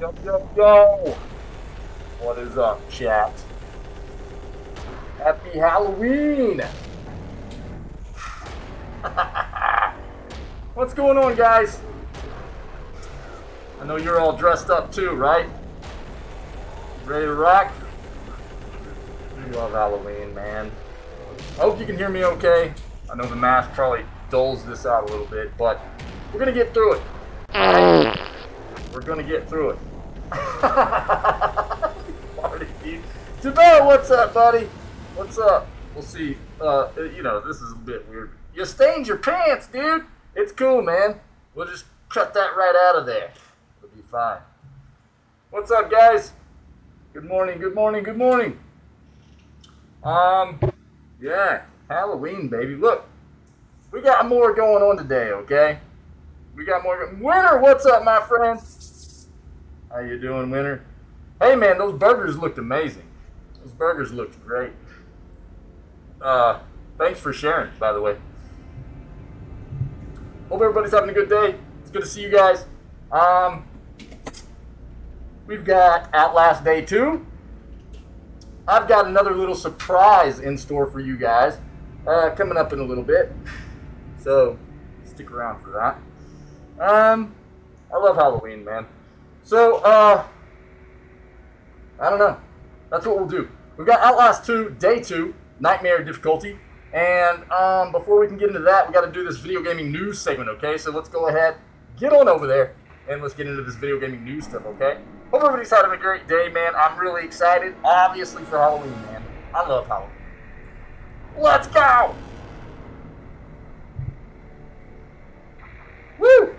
Yo, yo, yo! What is up, chat? Happy Halloween! What's going on, guys? I know you're all dressed up too, right? Ready to rock? We love Halloween, man. I hope you can hear me okay. I know the mask probably dulls this out a little bit, but we're gonna get through it. We're gonna get through it. Party, dude. Jamel, what's up, buddy? What's up? We'll see. This is a bit weird. You stained your pants, dude. It's cool, man. We'll just cut that right out of there. It'll be fine. What's up, guys? Good morning, good morning, good morning. Yeah, Halloween, baby. Look, we got more going on today, okay? We got more. Winter, what's up, my friend? How you doing, Winter? Hey, man, those burgers looked amazing. Those burgers looked great. Thanks for sharing, by the way. Hope everybody's having a good day. It's good to see you guys. We've got Outlast Day 2. I've got another little surprise in store for you guys coming up in a little bit. So, stick around for that. I love Halloween, man. So, I don't know. That's what we'll do. We've got Outlast 2, Day 2, Nightmare difficulty. And before we can get into that, we got to do this video gaming news segment, okay? So let's go ahead, get on over there, and let's get into this video gaming news stuff, okay? Hope everybody's having a great day, man. I'm really excited, obviously, for Halloween, man. I love Halloween. Let's go! Woo!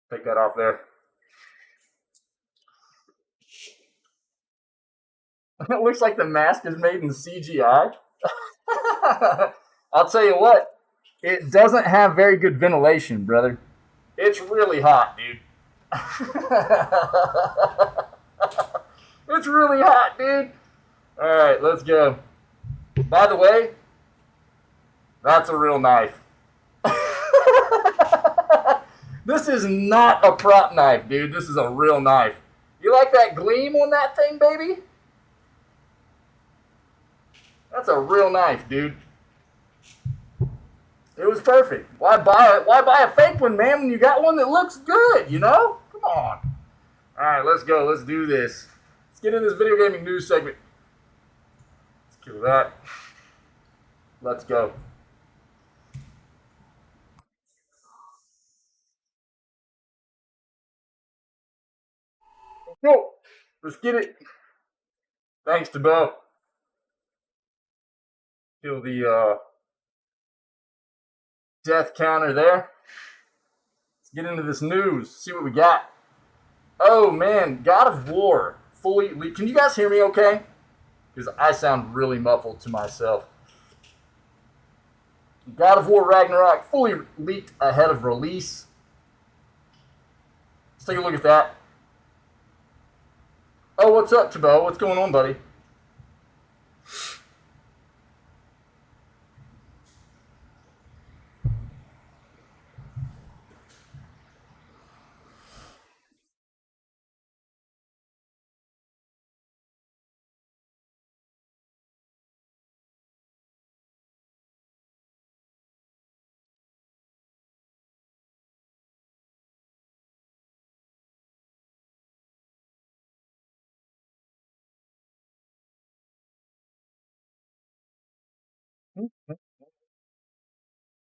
Take that off there. It looks like the mask is made in CGI. I'll tell you what, it doesn't have very good ventilation, brother. It's really hot, dude. It's really hot, dude. All right, let's go. By the way, that's a real knife. This is not a prop knife, dude. This is a real knife. You like that gleam on that thing, baby? That's a real knife, dude. It was perfect. Why buy it? Why buy a fake one, man, when you got one that looks good, you know? Come on. All right, let's go. Let's do this. Let's get into this video gaming news segment. Let's kill that. Let's go. Go. Let's get it. Thanks to Bo. Kill the death counter there. Let's get into this news. See what we got. Oh man, God of War fully leaked. Can you guys hear me okay? Because I sound really muffled to myself. God of War Ragnarok fully leaked ahead of release. Let's take a look at that. Oh, what's up, Tabo? What's going on, buddy?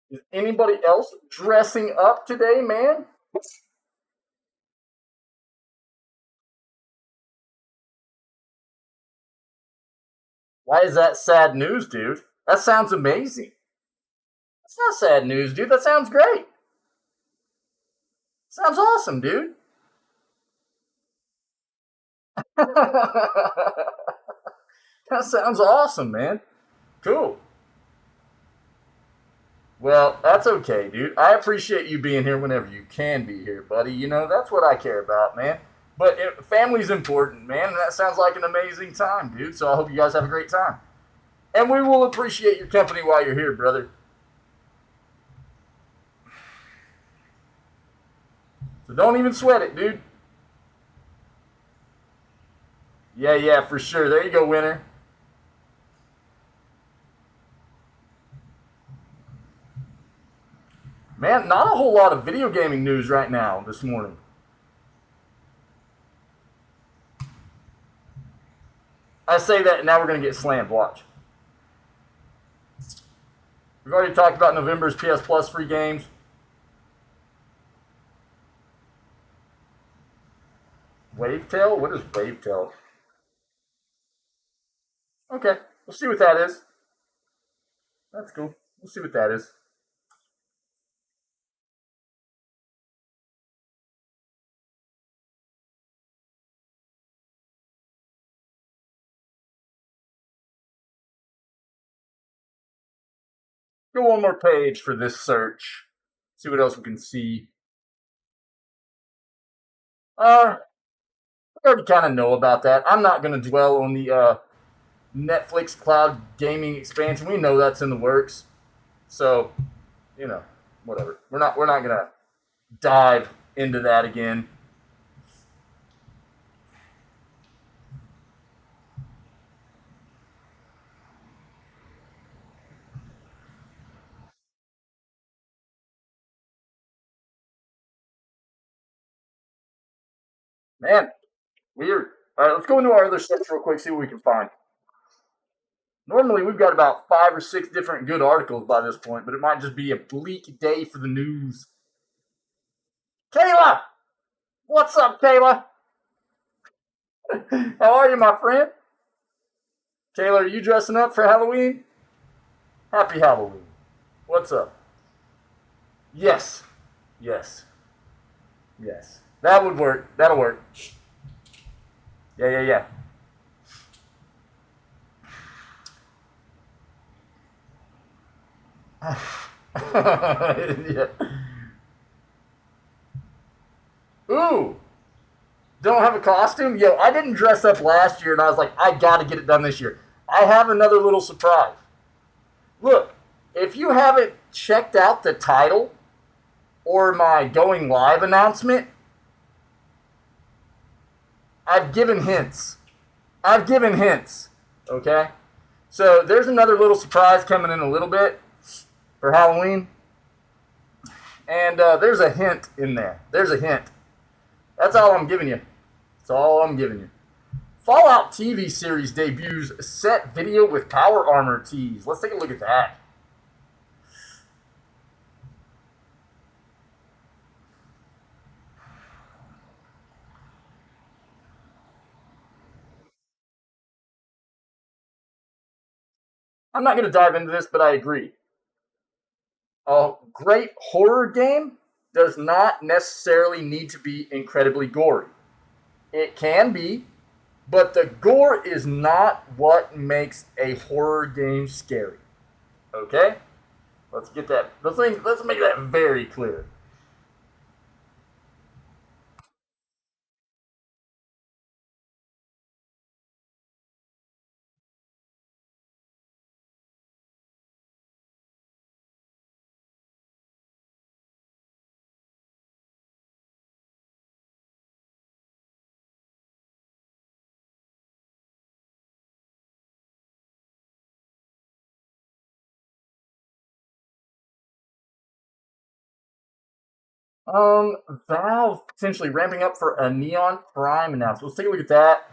Is anybody else dressing up today, man? Why is that sad news, dude? That sounds amazing. That's not sad news, dude. That sounds great. Sounds awesome, dude. That sounds awesome, man. Cool. Well, that's okay, dude. I appreciate you being here whenever you can be here, buddy. You know, that's what I care about, man. But family's important, man, and that sounds like an amazing time, dude. So I hope you guys have a great time. And we will appreciate your company while you're here, brother. So don't even sweat it, dude. Yeah, for sure. There you go, winner. Man, not a whole lot of video gaming news right now this morning. I say that, and now we're going to get slammed. Watch. We've already talked about November's PS Plus free games. Wavetail? What is Wavetail? Okay, we'll see what that is. That's cool. We'll see what that is. Go one more page for this search. See what else we can see. We already kind of know about that. I'm not going to dwell on the Netflix cloud gaming expansion. We know that's in the works. So, whatever. We're not going to dive into that again. Man, weird. All right, let's go into our other search real quick, see what we can find. Normally, we've got about 5 or 6 different good articles by this point, but it might just be a bleak day for the news. Kayla! What's up, Kayla? How are you, my friend? Kayla, are you dressing up for Halloween? Happy Halloween. What's up? Yes. That would work. That'll work. Yeah. Yeah. Ooh. Don't have a costume? Yo, I didn't dress up last year, and I was like, I gotta get it done this year. I have another little surprise. Look, if you haven't checked out the title or my going live announcement, I've given hints. Okay? So there's another little surprise coming in a little bit for Halloween. And there's a hint in there. There's a hint. That's all I'm giving you. That's all I'm giving you. Fallout TV series debuts set video with power armor tease. Let's take a look at that. I'm not going to dive into this, but I agree. A great horror game does not necessarily need to be incredibly gory. It can be, but the gore is not what makes a horror game scary. Okay? Let's get that. Let's make that very clear. Valve potentially ramping up for a Neon Prime announcement. Let's take a look at that.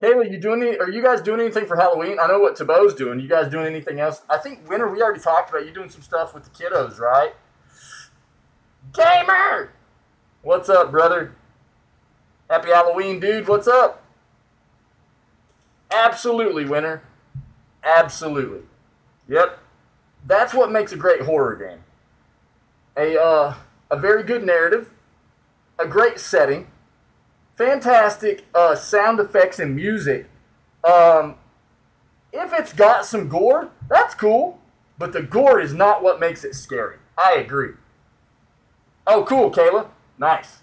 Kayla, are you guys doing anything for Halloween? I know what Tabo's doing. You guys doing anything else? I think Winter, we already talked about you doing some stuff with the kiddos, right? Gamer! What's up, brother? Happy Halloween, dude. What's up? Absolutely, Winter. Absolutely. Yep. That's what makes a great horror game. A very good narrative, a great setting, fantastic sound effects and music. If it's got some gore, that's cool, but the gore is not what makes it scary. I agree. Oh, cool, Kayla. Nice.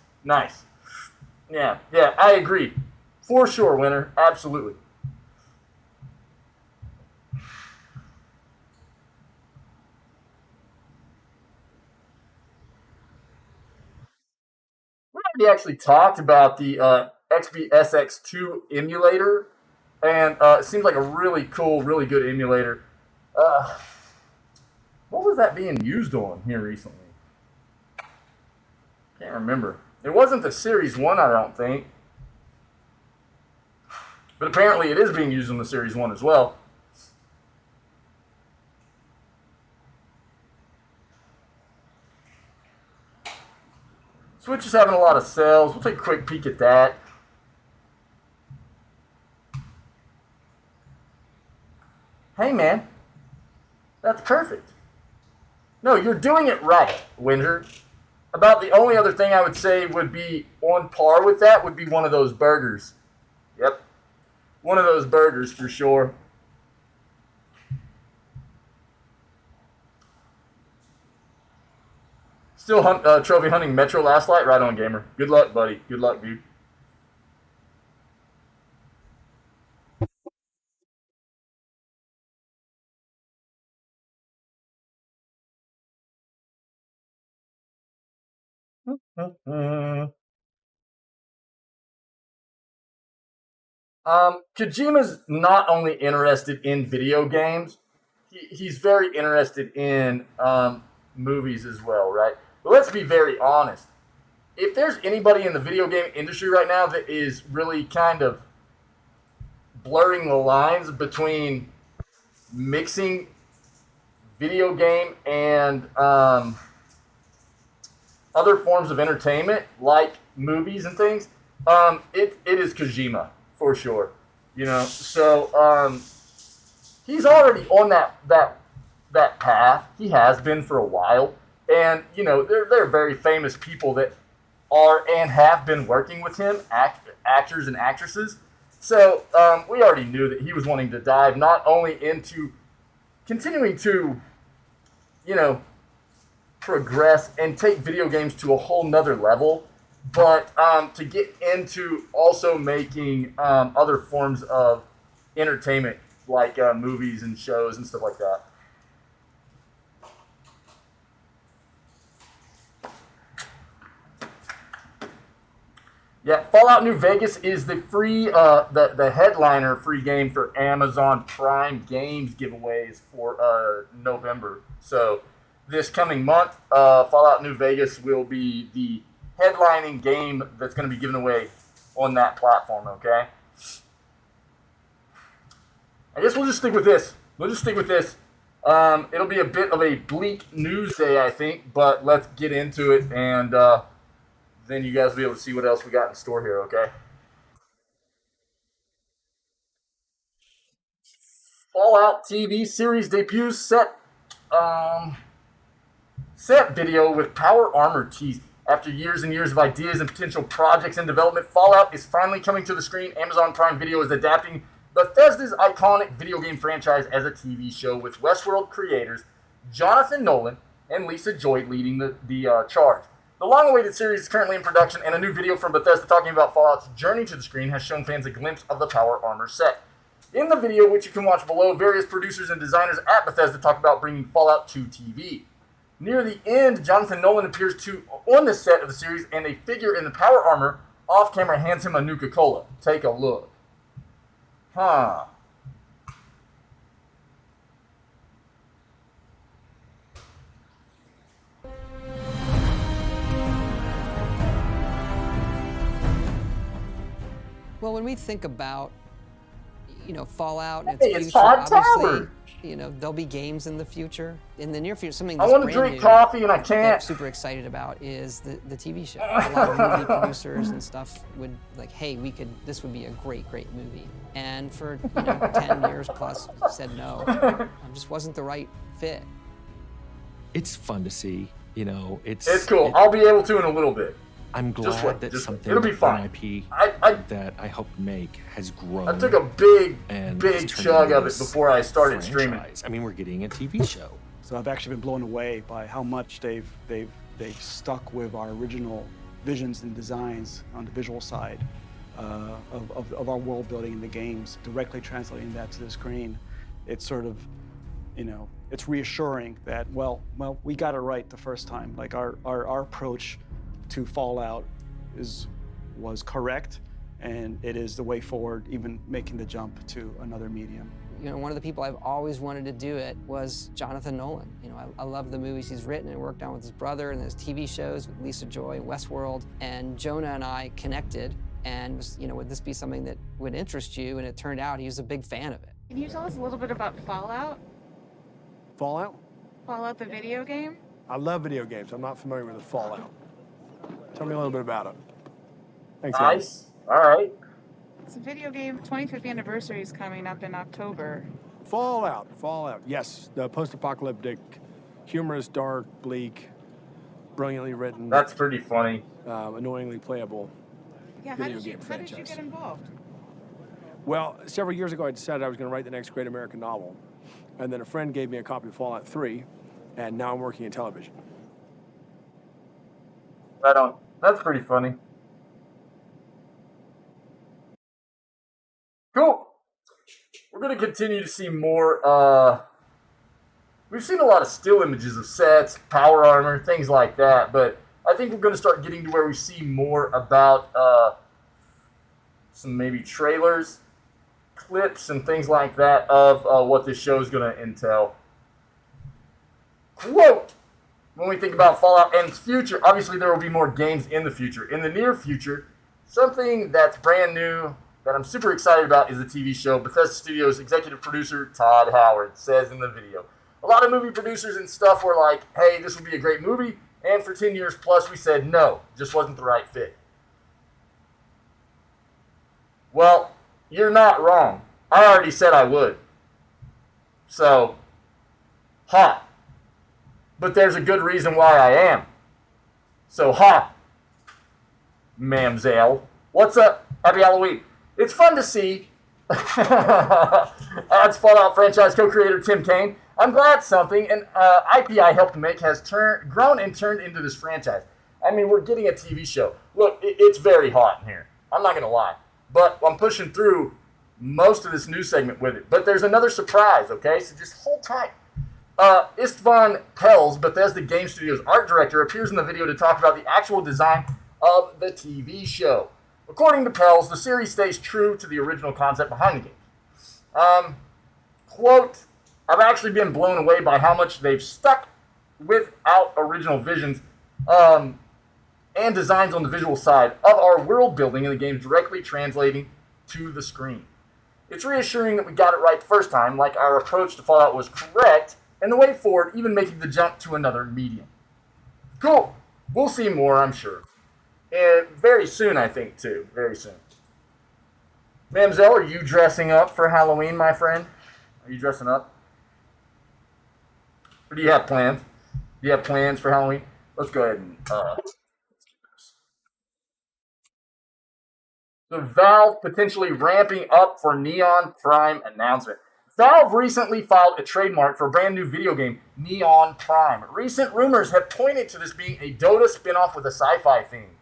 Yeah, I agree. For sure, Winner. Absolutely. We already actually talked about the XBSX2 emulator, and it seems like a really cool, really good emulator. Uh, what was that being used on here recently? Can't remember. It wasn't the Series 1, I don't think. But apparently it is being used on the Series 1 as well. Switch is having a lot of sales. We'll take a quick peek at that. Hey, man. That's perfect. No, you're doing it right, Winter. About the only other thing I would say would be on par with that would be one of those burgers. Yep. One of those burgers for sure. Still trophy hunting Metro Last Light? Right on, gamer. Good luck, buddy. Good luck, dude. Kojima's not only interested in video games, he's very interested in movies as well, right? But let's be very honest. If there's anybody in the video game industry right now that is really kind of blurring the lines between mixing video game and other forms of entertainment, like movies and things, it is Kojima for sure. You know, so he's already on that path. He has been for a while, and you know, there are very famous people that are and have been working with him, actors and actresses. So we already knew that he was wanting to dive not only into continuing to, you know, progress and take video games to a whole nother level, but to get into also making other forms of entertainment like movies and shows and stuff like that. Yeah, Fallout New Vegas is the free, the headliner free game for Amazon Prime Games giveaways for November. So this coming month, Fallout New Vegas will be the headlining game that's going to be given away on that platform, okay? I guess we'll just stick with this. It'll be a bit of a bleak news day, I think, but let's get into it, and then you guys will be able to see what else we got in store here, okay? Fallout TV series debuts set video with power armor tease. After years and years of ideas and potential projects in development, Fallout is finally coming to the screen. Amazon Prime Video is adapting Bethesda's iconic video game franchise as a TV show with Westworld creators Jonathan Nolan and Lisa Joy leading the charge. The long-awaited series is currently in production, and a new video from Bethesda talking about Fallout's journey to the screen has shown fans a glimpse of the power armor set. In the video, which you can watch below, various producers and designers at Bethesda talk about bringing Fallout to TV. Near the end, Jonathan Nolan appears on the set of the series, and a figure in the power armor off-camera hands him a Nuka-Cola. Take a look. Huh. Well, when we think about, you know, Fallout and Hey, its it's future, Todd obviously, Talbert. You know, there'll be games in the future, in the near future. Something I that's want to brand drink new coffee and I that I'm can't. super excited about is the TV show. A lot of movie producers and stuff would like, hey, this would be a great movie. And for 10 years plus, said no. Just wasn't the right fit. It's fun to see, you know. It's cool. I'll be able to in a little bit. I'm glad that something it'll be fine. IP that I hope to make has grown. I took a big it's turned chug into of it this before I started franchise. streaming. I mean, we're getting a TV show. So I've actually been blown away by how much they've stuck with our original visions and designs on the visual side of our world building in the games, directly translating that to the screen. It's sort of, it's reassuring that, well, we got it right the first time. Like our approach to Fallout was correct, and it is the way forward, even making the jump to another medium. One of the people I've always wanted to do it was Jonathan Nolan. I love the movies he's written and worked on with his brother, and his TV shows with Lisa Joy and Westworld. And Jonah and I connected and was, would this be something that would interest you? And it turned out he was a big fan of it. Can you tell us a little bit about Fallout? Fallout? Fallout, the video game? I love video games. I'm not familiar with the Fallout. Tell me a little bit about it. Thanks, Andy. Nice. All right. It's a video game. 25th anniversary is coming up in October. Fallout. Yes, the post-apocalyptic, humorous, dark, bleak, brilliantly written. That's pretty funny. Annoyingly playable Yeah, video game how franchise. did you get involved? Well, several years ago, I decided I was going to write the next great American novel. And then a friend gave me a copy of Fallout 3, and now I'm working in television. Right on. That's pretty funny. Cool. We're going to continue to see more. We've seen a lot of still images of sets, power armor, things like that, but I think we're going to start getting to where we see more about some maybe trailers, clips, and things like that of what this show is going to entail. Quote, when we think about Fallout and its future, obviously there will be more games in the future. In the near future, something that's brand new that I'm super excited about is the TV show. Bethesda Studios executive producer Todd Howard says in the video, a lot of movie producers and stuff were like, hey, this would be a great movie, and for 10 years plus we said no, just wasn't the right fit. Well, you're not wrong. I already said I would. So, ha. But there's a good reason why I am. So, ha. Mamselle. What's up? Happy Halloween. It's fun to see. Adds Fallout franchise co-creator Tim Kaine. I'm glad something, an IP I helped make, has grown and turned into this franchise. I mean, we're getting a TV show. Look, it's very hot in here. I'm not going to lie. But I'm pushing through most of this news segment with it. But there's another surprise, okay? So just hold tight. Istvan Pels, Bethesda Game Studios art director, appears in the video to talk about the actual design of the TV show. According to Pels, the series stays true to the original concept behind the game. Quote, I've actually been blown away by how much they've stuck without original visions and designs on the visual side of our world building in the games directly translating to the screen. It's reassuring that we got it right the first time, like our approach to Fallout was correct, and the way forward, even making the jump to another medium. Cool. We'll see more, I'm sure. And very soon, I think, too. Very soon. Mamselle, are you dressing up for Halloween, my friend? Are you dressing up? Or do you have plans? Do you have plans for Halloween? Let's go ahead and... So Valve potentially ramping up for Neon Prime announcement. Valve recently filed a trademark for a brand new video game, Neon Prime. Recent rumors have pointed to this being a Dota spinoff with a sci-fi theme.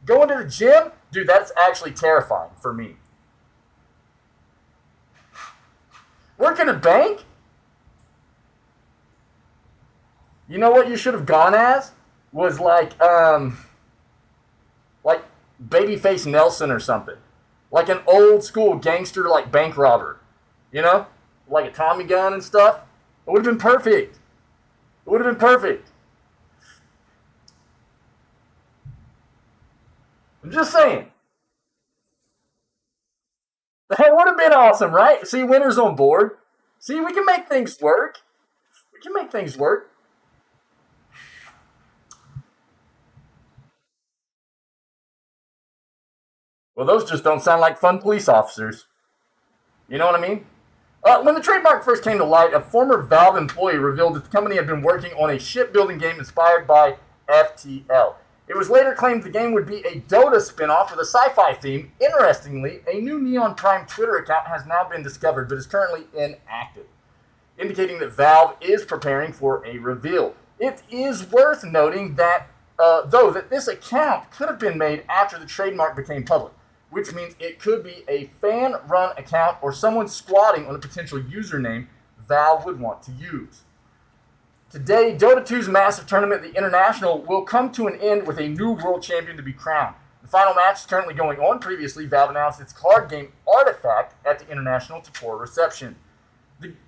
Going to the gym? Dude, that's actually terrifying for me. Working a bank? You know what you should have gone as? Was like Babyface Nelson or something. Like an old school gangster, like bank robber. You know? Like a Tommy gun and stuff. It would have been perfect. It would have been perfect. I'm just saying. That would have been awesome, right? See, Winter's on board. See, we can make things work. We can make things work. Well, those just don't sound like fun police officers. You know what I mean? When the trademark first came to light, a former Valve employee revealed that the company had been working on a shipbuilding game inspired by FTL. It was later claimed the game would be a Dota spinoff with a sci-fi theme. Interestingly, a new Neon Prime Twitter account has now been discovered, but is currently inactive, indicating that Valve is preparing for a reveal. It is worth noting that though, that this account could have been made after the trademark became public, which means it could be a fan-run account or someone squatting on a potential username Valve would want to use. Today, Dota 2's massive tournament, the International, will come to an end with a new world champion to be crowned. The final match is currently going on. Previously, Valve announced its card game Artifact at the International to poor reception.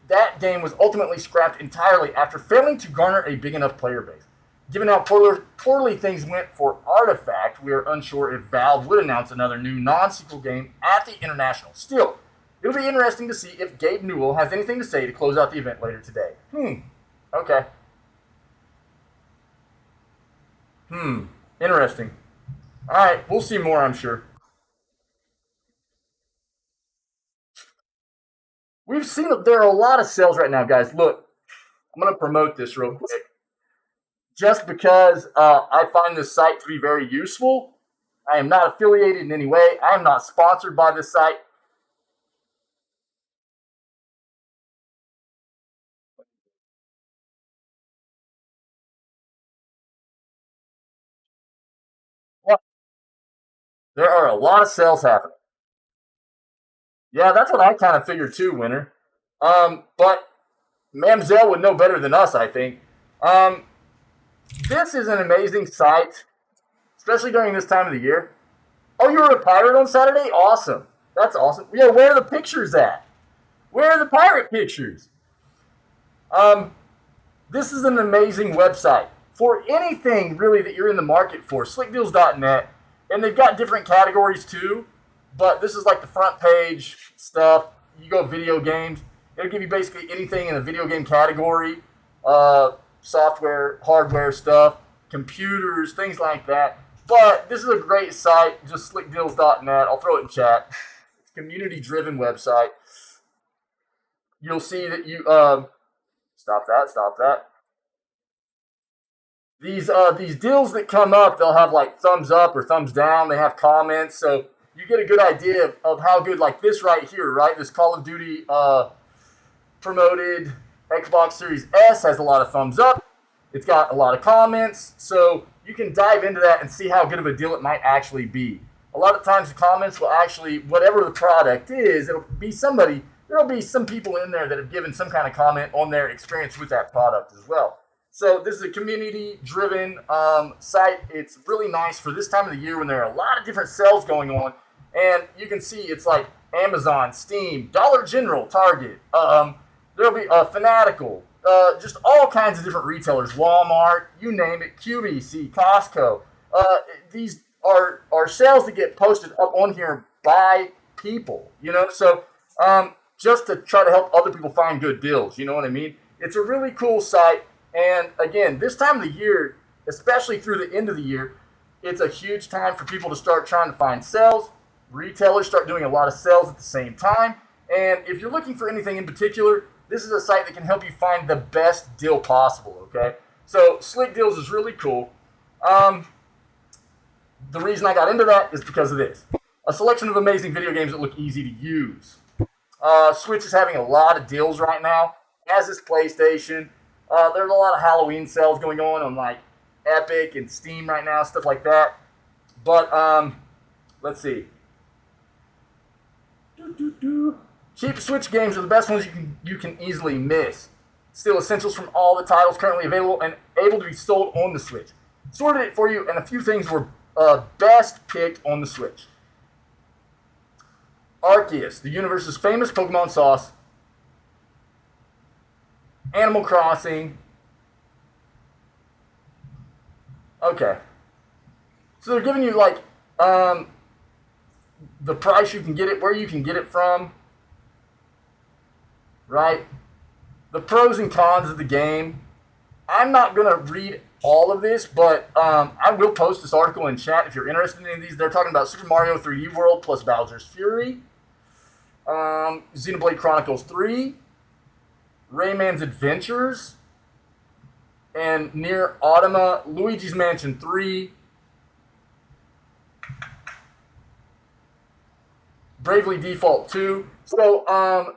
That game was ultimately scrapped entirely after failing to garner a big enough player base. Given how poorly things went for Artifact, we are unsure if Valve would announce another new non-sequel game at the International. Still, it'll be interesting to see if Gabe Newell has anything to say to close out the event later today. Okay. Interesting. All right, we'll see more, I'm sure. We've seen that there are a lot of sales right now, guys. Look, I'm going to promote this real quick. Just because I find this site to be very useful. I am not affiliated in any way. I am not sponsored by this site. There are a lot of sales happening. Yeah, that's what I kind of figured too, Winner. But Mamzelle would know better than us, I think. This is an amazing site, especially during this time of the year. Oh, you were a pirate on Saturday? Awesome. That's awesome. Yeah, where are the pictures at? Where are the pirate pictures? This is an amazing website. For anything, really, that you're in the market for, slickdeals.net. And they've got different categories, too. But this is like the front page stuff. You go video games. It'll give you basically anything in the video game category. Software, hardware stuff, computers, things like that. But this is a great site, just slickdeals.net. I'll throw it in chat. It's a community-driven website. You'll see that you... Stop that. These deals that come up, they'll have like thumbs up or thumbs down. They have comments, so you get a good idea of how good, like this right here, right? This Call of Duty promoted Xbox Series S has a lot of thumbs up. It's got a lot of comments, so you can dive into that and see how good of a deal it might actually be. A lot of times the comments will actually, whatever the product is, it'll be somebody, there'll be some people in there that have given some kind of comment on their experience with that product as well. So this is a community-driven site. It's really nice for this time of the year when there are a lot of different sales going on. And you can see it's like Amazon, Steam, Dollar General, Target. There'll be Fanatical, just all kinds of different retailers. Walmart, you name it, QVC, Costco. These are sales that get posted up on here by people, you know? So just to try to help other people find good deals, you know what I mean? It's a really cool site. And again, this time of the year, especially through the end of the year, it's a huge time for people to start trying to find sales. Retailers start doing a lot of sales at the same time. And if you're looking for anything in particular, this is a site that can help you find the best deal possible, okay? So Slick Deals is really cool. The reason I got into that is because of this. A selection of amazing video games that look easy to use. Switch is having a lot of deals right now, as is PlayStation. There's a lot of Halloween sales going on like Epic and Steam right now, stuff like that. But let's see. Cheap Switch games are the best ones you can easily miss. Still essentials from all the titles currently available and able to be sold on the Switch. Sorted it for you, and a few things were best picked on the Switch. Arceus, the universe's famous Pokemon sauce. Animal Crossing. Okay. So they're giving you like the price you can get it, where you can get it from. Right? The pros and cons of the game. I'm not going to read all of this, but I will post this article in chat if you're interested in any of these. They're talking about Super Mario 3D World plus Bowser's Fury. Xenoblade Chronicles 3. Rayman's Adventures, and Nier Automata, Luigi's Mansion 3, Bravely Default 2. So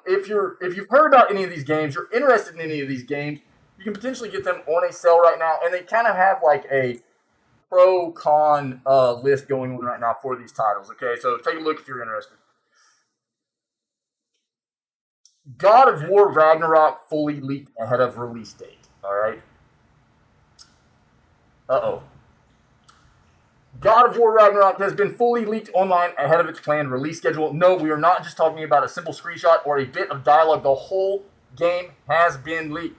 if you've heard about any of these games, you're interested in any of these games, you can potentially get them on a sale right now, and they kind of have like a pro-con list going on right now for these titles, okay? So take a look if you're interested. God of War Ragnarok fully leaked ahead of release date, all right? Uh-oh. God of War Ragnarok has been fully leaked online ahead of its planned release schedule. No, we are not just talking about a simple screenshot or a bit of dialogue. The whole game has been leaked.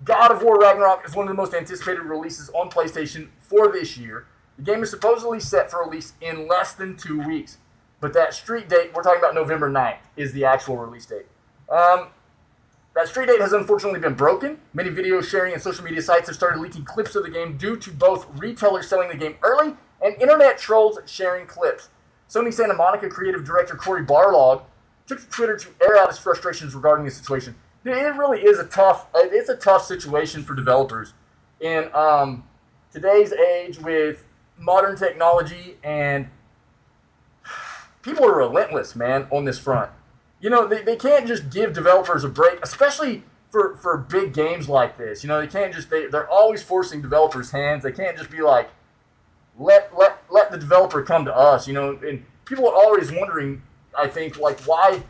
God of War Ragnarok is one of the most anticipated releases on PlayStation for this year. The game is supposedly set for release in less than 2 weeks. But that street date, we're talking about November 9th, is the actual release date. That street date has unfortunately been broken. Many video sharing and social media sites have started leaking clips of the game due to both retailers selling the game early and internet trolls sharing clips. Sony Santa Monica creative director Cory Barlog took to Twitter to air out his frustrations regarding the situation. It really is a tough situation for developers in today's age with modern technology, and people are relentless, man, on this front. You know, they can't just give developers a break, especially for big games like this. You know, they can't just, they're always forcing developers' hands. They can't just be like, let the developer come to us, you know. And people are always wondering, I think, like, why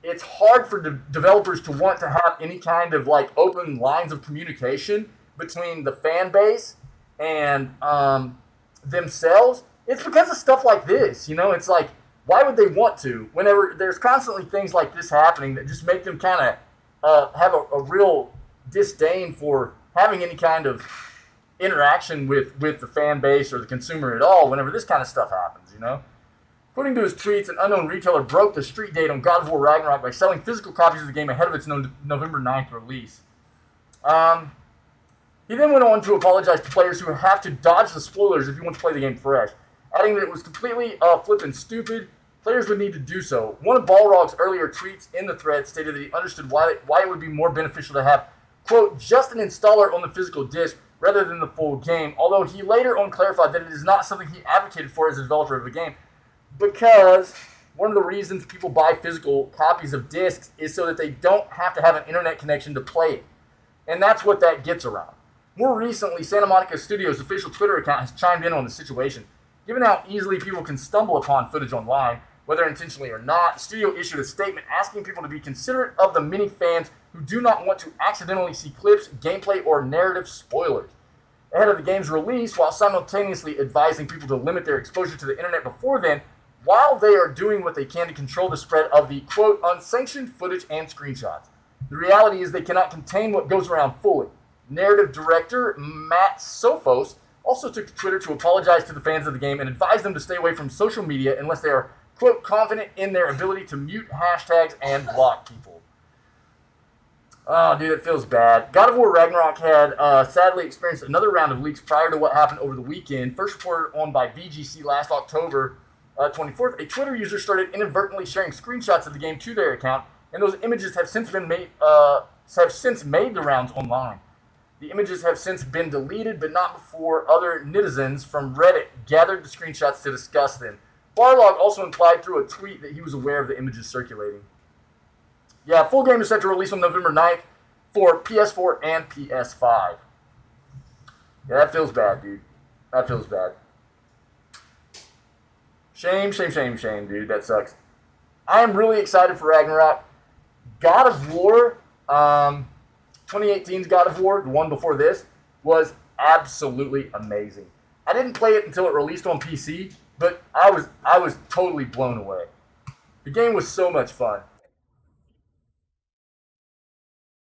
it's hard for developers to want to have any kind of, like, open lines of communication between the fan base and themselves. It's because of stuff like this, you know. It's like, why would they want to whenever there's constantly things like this happening that just make them kind of have a real disdain for having any kind of interaction with the fan base or the consumer at all whenever this kind of stuff happens, you know? According to his tweets, an unknown retailer broke the street date on God of War Ragnarok by selling physical copies of the game ahead of its November 9th release. He then went on to apologize to players who have to dodge the spoilers if you want to play the game fresh, adding that it was completely flippin' stupid. Players would need to do so. One of Balrog's earlier tweets in the thread stated that he understood why it would be more beneficial to have, quote, just an installer on the physical disc rather than the full game, although he later on clarified that it is not something he advocated for as a developer of the game, because one of the reasons people buy physical copies of discs is so that they don't have to have an internet connection to play it. And that's what that gets around. More recently, Santa Monica Studios' official Twitter account has chimed in on the situation. Given how easily people can stumble upon footage online, whether intentionally or not, the studio issued a statement asking people to be considerate of the many fans who do not want to accidentally see clips, gameplay, or narrative spoilers. Ahead of the game's release, while simultaneously advising people to limit their exposure to the internet before then, while they are doing what they can to control the spread of the, quote, unsanctioned footage and screenshots. The reality is they cannot contain what goes around fully. Narrative director Matt Sophos also took to Twitter to apologize to the fans of the game and advise them to stay away from social media unless they are, quote, confident in their ability to mute hashtags and block people. Oh, dude, it feels bad. God of War Ragnarok had sadly experienced another round of leaks prior to what happened over the weekend. First reported on by VGC last October 24th, a Twitter user started inadvertently sharing screenshots of the game to their account, and those images have since made the rounds online. The images have since been deleted, but not before other netizens from Reddit gathered the screenshots to discuss them. Barlog also implied through a tweet that he was aware of the images circulating. Yeah, full game is set to release on November 9th for PS4 and PS5. Yeah, that feels bad, dude. That feels bad. Shame, dude. That sucks. I am really excited for Ragnarok. God of War, 2018's God of War, the one before this, was absolutely amazing. I didn't play it until it released on PC, but I was totally blown away. The game was so much fun.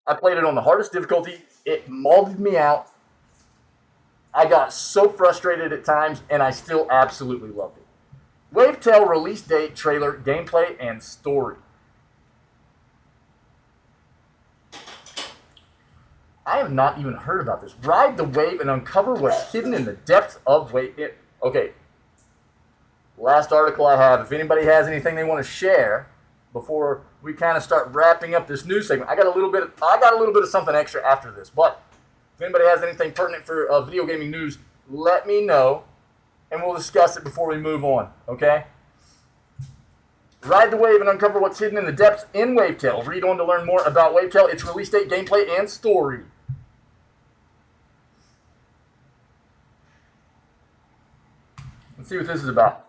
I played it on the hardest difficulty. It mauled me out. I got so frustrated at times, and I still absolutely loved it. Wavetale release date, trailer, gameplay, and story. I have not even heard about this. Ride the wave and uncover what's hidden in the depths of wave. Okay. Last article I have. If anybody has anything they want to share before we kind of start wrapping up this news segment, I got a little bit of something extra after this. But if anybody has anything pertinent for video gaming news, let me know, and we'll discuss it before we move on. Okay. Ride the wave and uncover what's hidden in the depths in Wavetale. Read on to learn more about Wavetale, its release date, gameplay, and story. Let's see what this is about.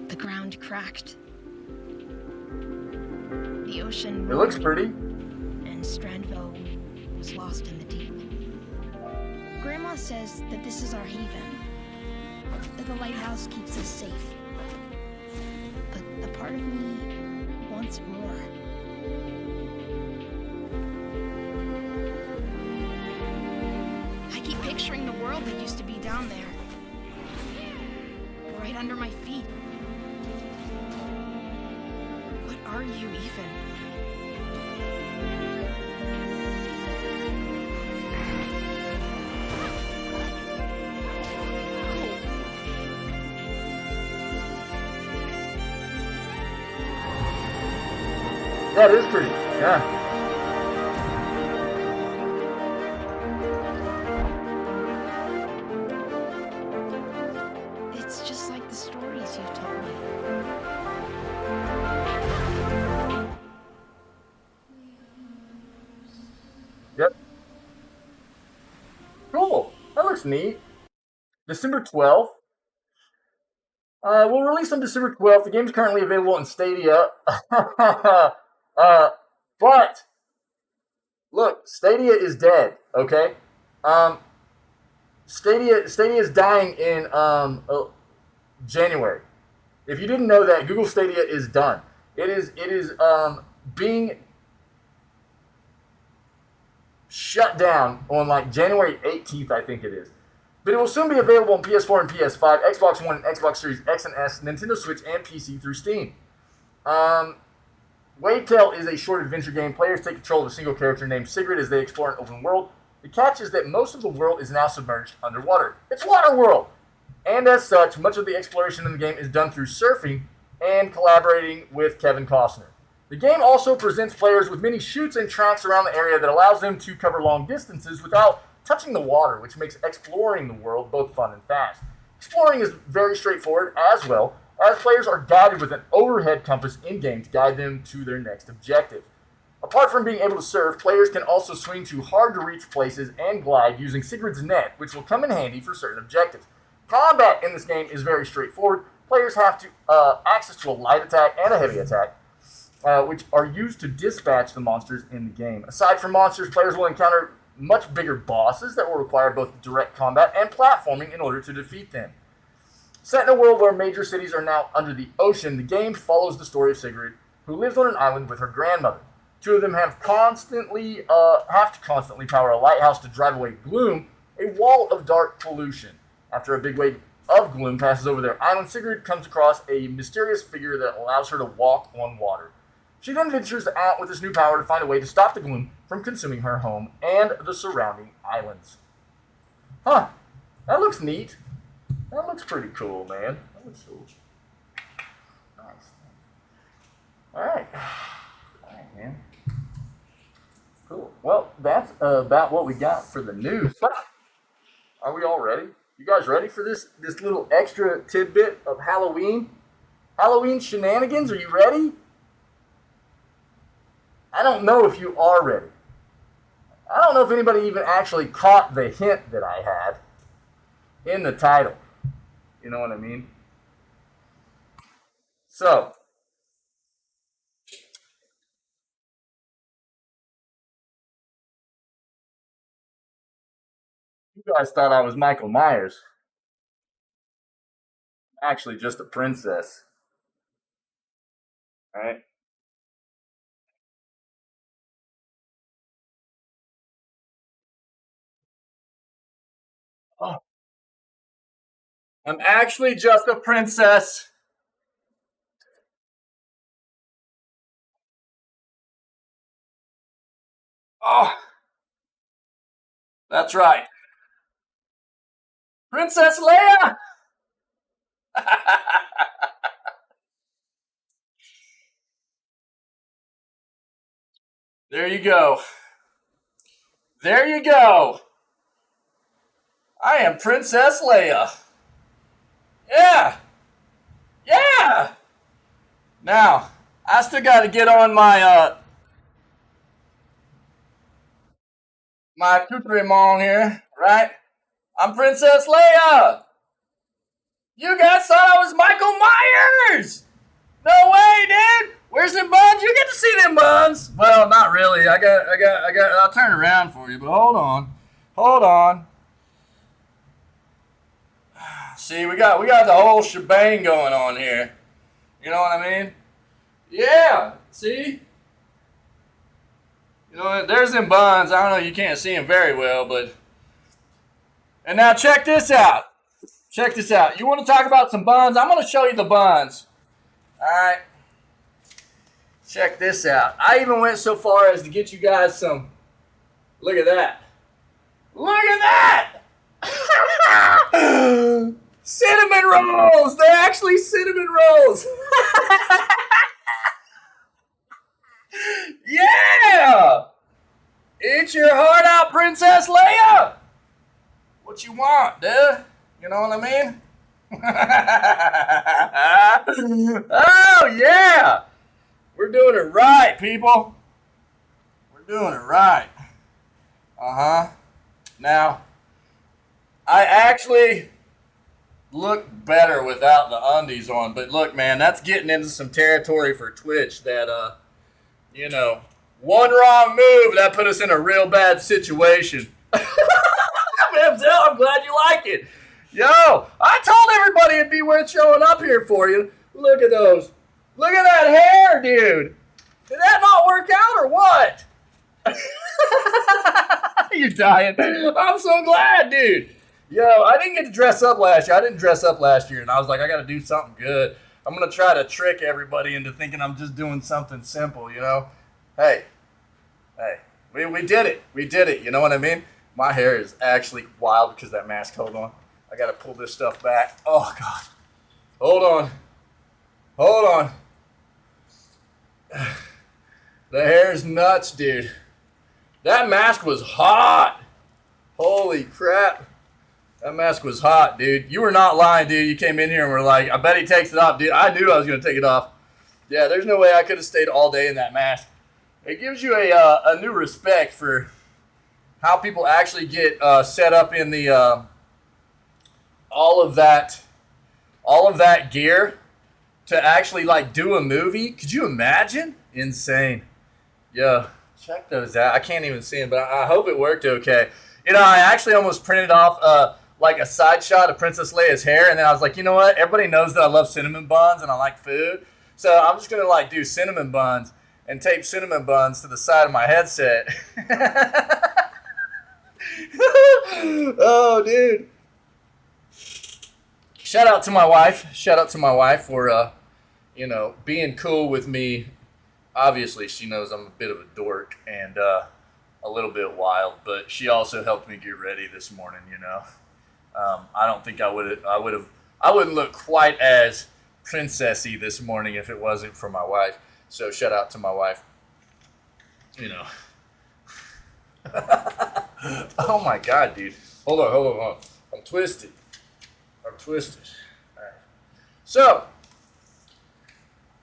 The ground cracked. The ocean It looks roared, pretty. and Strandville was lost in the deep. Grandma says that this is our haven, that the lighthouse keeps us safe. But a part of me wants more. I keep picturing the world that used to be down there, right under my feet. What are you even? That is pretty. Yeah. It's just like the stories you've told me. Yep. Cool. That looks neat. December 12th. We'll release on December 12th. The game's currently available on Stadia. But look, Stadia is dead. Okay. Stadia is dying in January. If you didn't know that, Google Stadia is done. It is being shut down on like January 18th, I think it is. But it will soon be available on PS4 and PS5, Xbox One and Xbox Series X and S, Nintendo Switch, and PC through Steam. Wave Tale is a short adventure game. Players take control of a single character named Sigrid as they explore an open world. The catch is that most of the world is now submerged underwater. It's Waterworld! And as such, much of the exploration in the game is done through surfing and collaborating with Kevin Costner. The game also presents players with many chutes and tracks around the area that allows them to cover long distances without touching the water, which makes exploring the world both fun and fast. Exploring is very straightforward as well, as players are guided with an overhead compass in-game to guide them to their next objective. Apart from being able to surf, players can also swing to hard-to-reach places and glide using Sigrid's net, which will come in handy for certain objectives. Combat in this game is very straightforward. Players have access to a light attack and a heavy attack, which are used to dispatch the monsters in the game. Aside from monsters, players will encounter much bigger bosses that will require both direct combat and platforming in order to defeat them. Set in a world where major cities are now under the ocean, the game follows the story of Sigrid, who lives on an island with her grandmother. Two of them have to constantly power a lighthouse to drive away gloom, a wall of dark pollution. After a big wave of gloom passes over their island, Sigrid comes across a mysterious figure that allows her to walk on water. She then ventures out with this new power to find a way to stop the gloom from consuming her home and the surrounding islands. Huh. That looks neat. That looks pretty cool, man. That looks cool. Nice. Alright. Alright, man. Cool. Well, that's about what we got for the news. Are we all ready? You guys ready for this little extra tidbit of Halloween? Halloween shenanigans? Are you ready? I don't know if you are ready. I don't know if anybody even actually caught the hint that I had in the title. You know what I mean? So, you guys thought I was Michael Myers. I'm actually just a princess. Alright? Oh. I'm actually just a princess. Oh. That's right. Princess Leia! There you go. There you go. I am Princess Leia. Yeah. Yeah. Now, I still got to get on my my accoutrement here, right? I'm Princess Leia. You guys thought I was Michael Myers. No way, dude. Where's them buns? You get to see them buns. Well, not really. I got. I'll turn around for you, but hold on. See, we got the whole shebang going on here. You know what I mean? Yeah. See? You know, there's them buns. I don't know. You can't see them very well, but. And now check this out. Check this out. You want to talk about some buns? I'm going to show you the buns. All right. Check this out. I even went so far as to get you guys some. Look at that. Look at that. Cinnamon rolls. They're actually cinnamon rolls. Yeah. Eat your heart out, Princess Leia. What you want, dude? You know what I mean? Oh, yeah. We're doing it right, people. We're doing it right. Uh-huh. Now, I actually look better without the undies on, but look, man, that's getting into some territory for Twitch that, you know, one wrong move, that put us in a real bad situation. I'm glad you like it. Yo, I told everybody it'd be worth showing up here for you. Look at those. Look at that hair, dude. Did that not work out or what? You're dying. I'm so glad, dude. Yo, I didn't get to dress up last year. I didn't dress up last year, and I was like, I got to do something good. I'm going to try to trick everybody into thinking I'm just doing something simple, you know? Hey, we did it. We did it. You know what I mean? My hair is actually wild because of that mask. Hold on. I got to pull this stuff back. Oh, God. Hold on. The hair's nuts, dude. That mask was hot. Holy crap. That mask was hot, dude. You were not lying, dude. You came in here and were like, I bet he takes it off, dude. I knew I was going to take it off. Yeah, there's no way I could have stayed all day in that mask. It gives you a new respect for how people actually get set up in the all of that gear to actually like do a movie. Could you imagine? Insane. Yo, check those out. I can't even see them, but I hope it worked okay. You know, I actually almost printed off like a side shot of Princess Leia's hair, and then I was like, you know what? Everybody knows that I love cinnamon buns and I like food, so I'm just gonna like do cinnamon buns and tape cinnamon buns to the side of my headset. Oh, dude. Shout out to my wife for, you know, being cool with me. Obviously, she knows I'm a bit of a dork and a little bit wild, but she also helped me get ready this morning, you know. I don't think I wouldn't look quite as princessy this morning if it wasn't for my wife. So shout out to my wife. You know. Oh my God, dude. Hold on. I'm twisted. All right. So,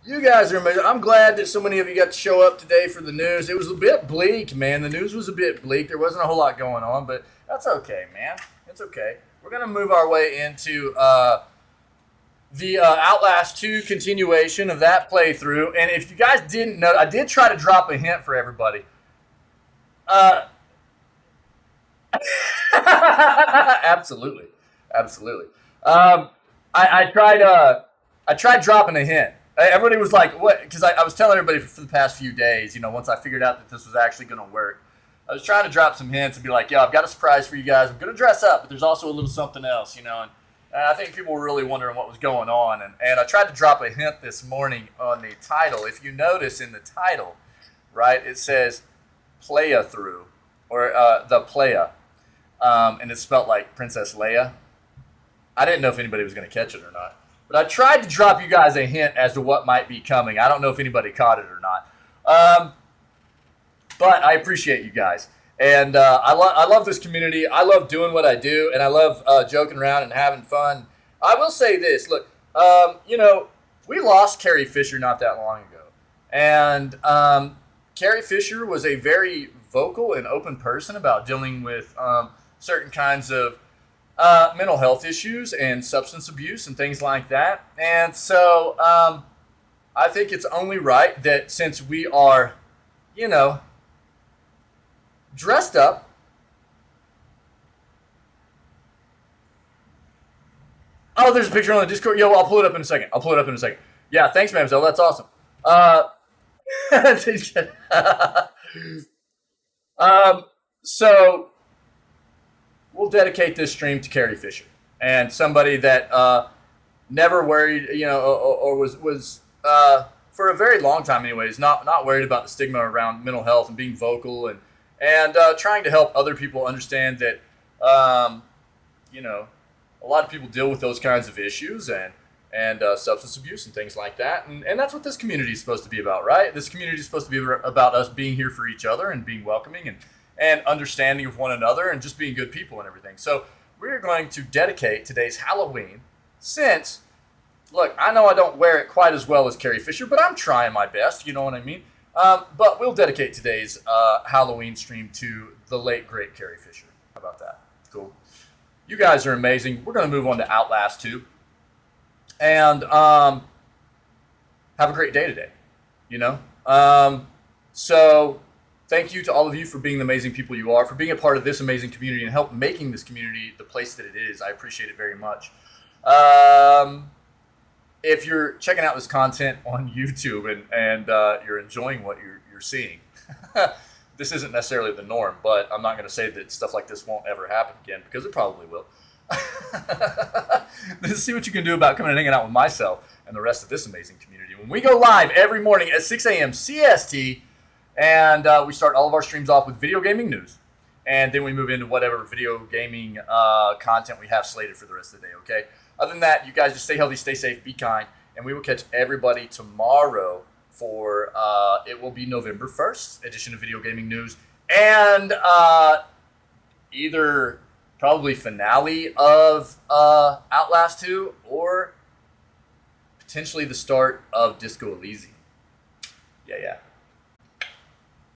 you guys are amazing. I'm glad that so many of you got to show up today for the news. It was a bit bleak, man. The news was a bit bleak. There wasn't a whole lot going on, but that's okay, man. It's okay. We're going to move our way into the Outlast 2 continuation of that playthrough. And if you guys didn't know, I did try to drop a hint for everybody. Absolutely. I tried dropping a hint. Everybody was like, what? Because I was telling everybody for the past few days, you know, once I figured out that this was actually going to work, I was trying to drop some hints and be like, yo, I've got a surprise for you guys. I'm going to dress up, but there's also a little something else, you know. And I think people were really wondering what was going on. And I tried to drop a hint this morning on the title. If you notice in the title, right, it says Playa Through, or the Playa. And it's spelled like Princess Leia. I didn't know if anybody was going to catch it or not. But I tried to drop you guys a hint as to what might be coming. I don't know if anybody caught it or not. But I appreciate you guys. And I love this community. I love doing what I do. And I love joking around and having fun. I will say this. Look, you know, we lost Carrie Fisher not that long ago. And Carrie Fisher was a very vocal and open person about dealing with certain kinds of mental health issues and substance abuse and things like that. And so I think it's only right that since we are, you know, dressed up, oh, there's a picture on the Discord. Yo, I'll pull it up in a second. Yeah, thanks, Mamselle. That's awesome. So we'll dedicate this stream to Carrie Fisher, and somebody that never worried, you know, or was for a very long time, anyways, not worried about the stigma around mental health and being vocal and trying to help other people understand that, you know, a lot of people deal with those kinds of issues and substance abuse and things like that. And that's what this community is supposed to be about, right? This community is supposed to be about us being here for each other and being welcoming and understanding of one another and just being good people and everything. So we're going to dedicate today's Halloween since, look, I know I don't wear it quite as well as Carrie Fisher, but I'm trying my best, you know what I mean? But we'll dedicate today's Halloween stream to the late, great Carrie Fisher. How about that? Cool. You guys are amazing. We're going to move on to Outlast 2. And have a great day today, you know? So thank you to all of you for being the amazing people you are, for being a part of this amazing community and help making this community the place that it is. I appreciate it very much. If you're checking out this content on YouTube and you're enjoying what you're seeing, this isn't necessarily the norm, but I'm not going to say that stuff like this won't ever happen again, because it probably will. See what you can do about coming and hanging out with myself and the rest of this amazing community. When we go live every morning at 6 a.m. CST, and we start all of our streams off with video gaming news, and then we move into whatever video gaming content we have slated for the rest of the day, okay? Other than that, you guys just stay healthy, stay safe, be kind, and we will catch everybody tomorrow for, it will be November 1st edition of Video Gaming News, and either probably finale of Outlast 2 or potentially the start of Disco Elysium. Yeah.